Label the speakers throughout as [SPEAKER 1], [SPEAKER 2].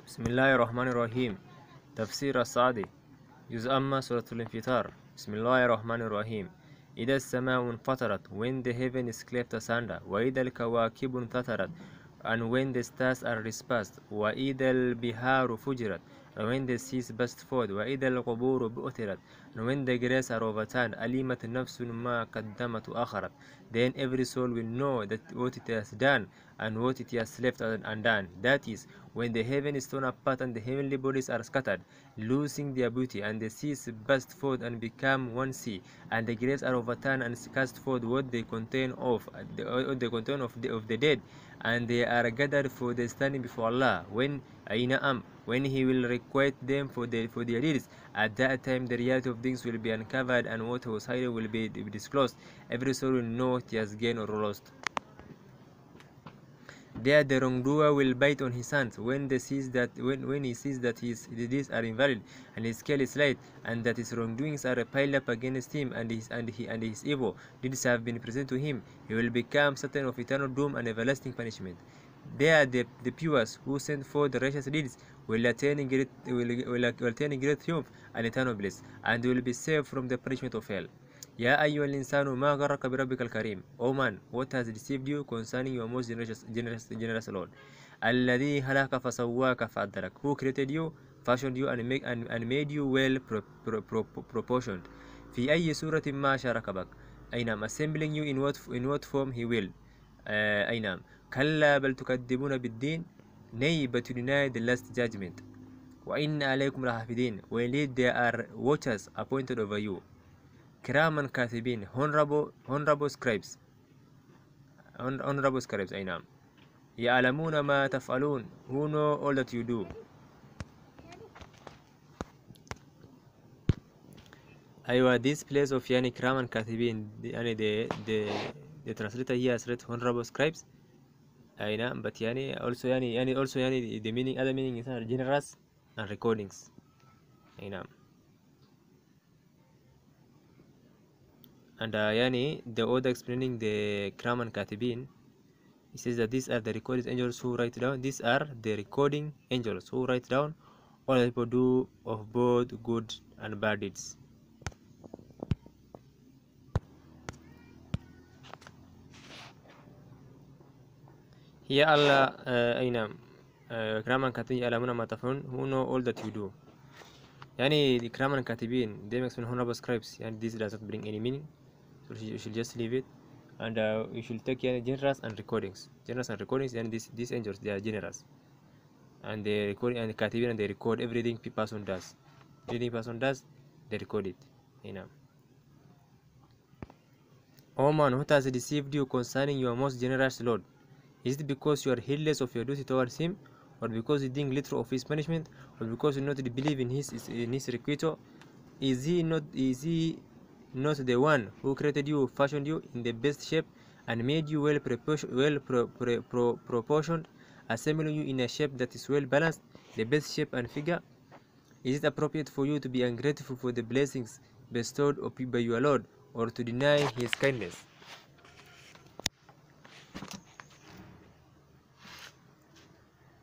[SPEAKER 1] بسم الله الرحمن الرحيم. تفسير الصادي جزء أما سورة الانفطار. بسم الله الرحمن الرحيم. إذا السماء انفطرت, when the heaven is cleft asunder, وإذا الكواكب انتثرت, and when the stars are dispersed, وإذا البحار فجرت, and when the seas burst forth, وإذا القبور بؤثرت, and when the graves are overturned, علمت نفس ما قدمت وأخرت, then every soul will know that what it has done and what it has left undone. That is, when the heaven is torn apart and the heavenly bodies are scattered, losing their beauty, and the seas burst forth and become one sea, and the graves are overturned and cast forth what they contain of the dead, and they are gathered for the standing before Allah, when He will requite them for their deeds. At that time the reality of things will be uncovered, and what was hidden will be disclosed. Every soul will know what he has gained or lost. There the wrongdoer will bite on his hands when he sees that his deeds are invalid, and his scale is light, and that his wrongdoings are piled up against him, and his evil deeds have been presented to him. He will become certain of eternal doom and everlasting punishment. There the pious who send forth the righteous deeds will attain great triumph and eternal bliss, and will be saved from the punishment of hell. يا أيها الإنسان ما غرك بربك الكريم. O man, what has deceived you concerning your most generous Lord? الذي خلقك فسواك فعدلك. Who created you, fashioned you, and made you well proportioned. في أي سورة ما شارك أي نعم, assembling you in what form he will. أي نعم. كلا بل تكذبون بالدين. Nay, but you deny the last judgment. وإن عليكم لحافظين. Well, indeed there are watchers appointed over you. كراما كاتبين, honorable scribes. أي نعم. يعلمون ما تفعلون, who know all that you do. أيوة, this place of يعني كراما كاتبين, يعني the translator here has read honorable scribes. أي نعم, but يعني also the meaning, other meaning is generous and recordings. أي نعم. And yani the order explaining the Kram and Katibin, he says that these are the recording angels who write down. These are the recording angels who write down all that people do of both good and bad deeds. Here Allah Kram and Katibin alamuna matafun, who know all that you do. Yani the Kram and Katibin, they make some honorable scribes, and this does not bring any meaning. So you should just leave it, and you should take generous and recordings, and these angels, they are generous, and they record, and Katibin, and they record everything person does. They record it. O man, what has deceived you concerning your most generous Lord? Is it because you are heedless of your duty towards him, or because you think little of his punishment, or because you do not believe in his requital? Is he not the one who created you, fashioned you in the best shape, and made you well proportioned, assembling you in a shape that is well balanced, the best shape and figure? Is it appropriate for you to be ungrateful for the blessings bestowed by your Lord, or to deny his kindness?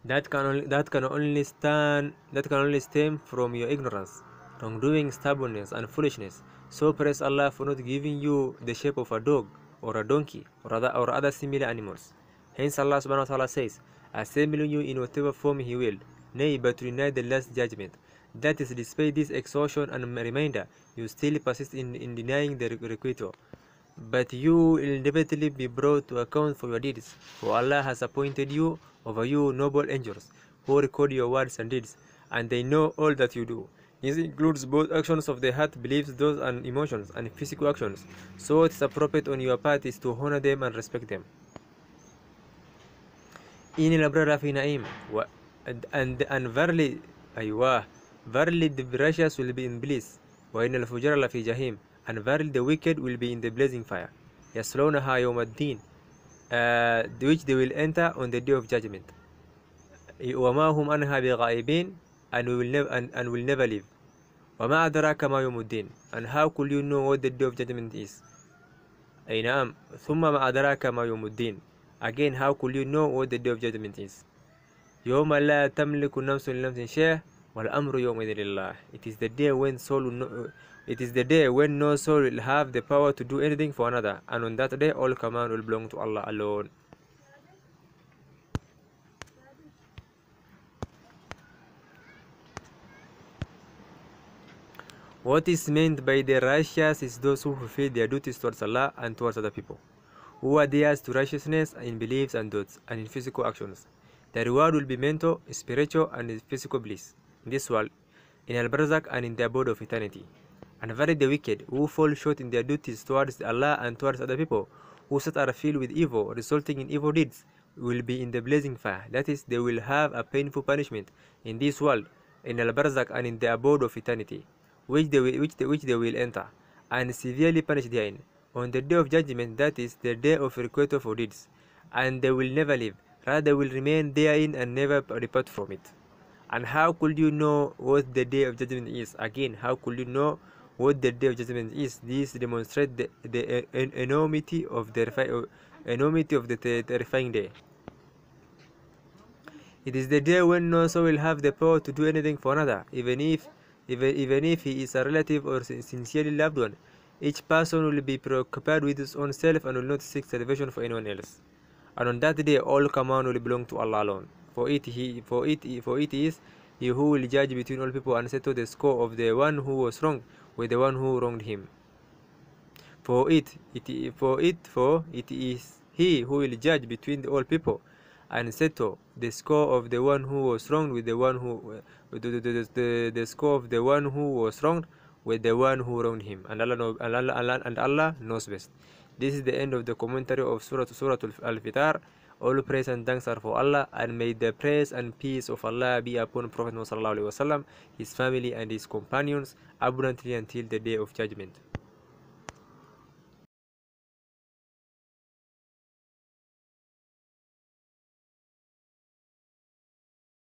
[SPEAKER 1] That can only stem from your ignorance, wrongdoing, stubbornness, and foolishness. So praise Allah for not giving you the shape of a dog or a donkey or other similar animals. Hence Allah subhanahu wa ta'ala says, assembling you in whatever form he will, nay, but to deny the last judgment. That is, despite this exhortation and reminder, you still persist in denying the requital. But you will inevitably be brought to account for your deeds, for Allah has appointed you over you noble angels who record your words and deeds, and they know all that you do. This includes both actions of the heart, beliefs, thoughts, and emotions, and physical actions. So it is appropriate on your part is to honor them and respect them. In al-abrara fi na'im, and verily the righteous will be in bliss. Wa in al-fujara la fi jahim, and verily the wicked will be in the blazing fire. Yaslawnaha yawm ad-din, which they will enter on the day of judgment. وَمَا هُمْ أَنْهَا بِغَائِبِينَ, and will never leave. وَمَا أَدْرَاكَ مَا يَوْمُ الدِّينِ, and how could you know what the day of judgment is? أي نعم. ثُمَّ مَا أَدْرَاكَ مَا يَوْمُ الدِّينِ, again, how could you know what the day of judgment is? يوم لا تملك نفس لنفس شيء والأمر يومئذ لله. It is the day when it is the day when no soul will have the power to do anything for another, and on that day all command will belong to Allah alone. What is meant by the righteous is those who fulfill their duties towards Allah and towards other people, who adheres to righteousness in beliefs and thoughts and in physical actions. The reward will be mental, spiritual, and physical bliss in this world, in Al-Barzakh, and in the abode of eternity. And very the wicked, who fall short in their duties towards Allah and towards other people, whose hearts are filled with evil, resulting in evil deeds, will be in the blazing fire. That is, they will have a painful punishment in this world, in Al-Barzakh, and in the abode of eternity, which they will enter, and severely punished therein. On the day of judgment, that is, the day of requital for deeds, and they will never leave, rather they will remain therein and never depart from it. And how could you know what the day of judgment is? Again, how could you know what the day of judgment is? This demonstrates the enormity of the terrifying day. It is the day when no soul will have the power to do anything for another, even if he is a relative or sincerely loved one. Each person will be preoccupied with his own self and will not seek salvation for anyone else. And on that day, all command will belong to Allah alone. For it is He who will judge between all people and settle the score of the one who was wronged with the one who wronged him. For it is He who will judge between all people and settle the score of the one who was wronged with the one who the score of the one who was wronged with the one who wronged him, and Allah knows best. This is the end of the commentary of Surah Al-Fitar. All praise and thanks are for Allah, and may the praise and peace of Allah be upon Prophet Muhammad ﷺ, his family and his companions abundantly until the day of judgment.